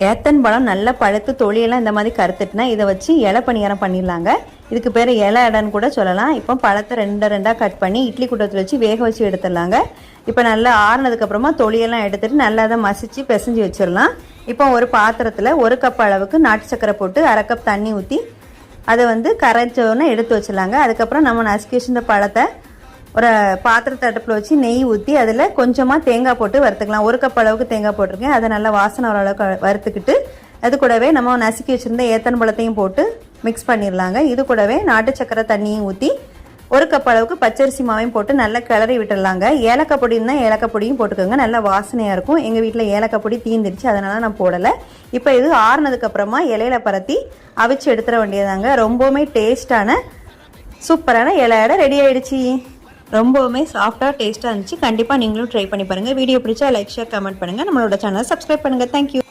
ஏத்தன் பழம் நல்லா பழுத்து தொழியெல்லாம் இந்த மாதிரி கருத்துட்டுனா இதை வச்சு இலை பணியாரம் பண்ணிடலாங்க. இதுக்கு பேர் இலை அடைன்னு கூட சொல்லலாம். இப்போ பழத்தை ரெண்டாக கட் பண்ணி இட்லி கூட்டத்தில் வச்சு வேக வச்சு எடுத்துடலாங்க. இப்போ நல்லா ஆறுனதுக்கப்புறமா தொழியெல்லாம் எடுத்துகிட்டு நல்லா அதை மசிச்சு பிசைஞ்சு வச்சிடலாம். இப்போ ஒரு பாத்திரத்தில் 1 கப் அளவுக்கு நாட்டு சக்கரை போட்டு 1/2 கப் தண்ணி ஊற்றி அதை கரைச்சோன்னு எடுத்து வச்சிடலாங்க. அதுக்கப்புறம் நம்ம நசுக்கி வச்சிருந்த பழத்தை ஒரு பாத்திரத்தை அடுப்பில் வச்சு நெய் ஊற்றி அதில் கொஞ்சமாக தேங்காய் போட்டு வறுத்துக்கலாம். 1 கப் அளவுக்கு தேங்காய் போட்டிருக்கேன். அதை நல்லா வாசனை வர அளவுக்கு வறுத்துக்கிட்டு அது கூடவே நம்ம நசுக்கி வச்சுருந்த ஏத்தன் பழத்தையும் போட்டு மிக்ஸ் பண்ணிடலாங்க. இது கூடவே நாட்டு சக்கரை தண்ணியும் ஊற்றி 1 கப் அளவுக்கு பச்சரிசி மாவையும் போட்டு நல்லா கிளறி விட்டுடலாங்க. ஏலக்காய் பொடி இருந்தால் ஏலக்காய் பொடியும் போட்டுக்கோங்க, நல்லா வாசனையாக இருக்கும். எங்கள் வீட்டில் ஏலக்காய் பொடி தீந்துடுச்சு, அதனால நான் போடலை. இப்போ இது ஆறுனதுக்கப்புறமா இலையில பரத்தி அவிச்சு எடுத்துட வேண்டியதாங்க. ரொம்பவுமே டேஸ்டான சூப்பரான இலை அடை ரெடி ஆயிடுச்சு. ரொம்பவுமே சாஃப்டாக டேஸ்ட்டாக இருந்துச்சு. கண்டிப்பாக நீங்களும் ட்ரை பண்ணி பாருங்கள். வீடியோ பிடிச்சா லைக் ஷேர் கமெண்ட் பண்ணுங்கள். நம்மளோட சேனலை சப்ஸ்கிரைப் பண்ணுங்கள். தேங்க்யூ.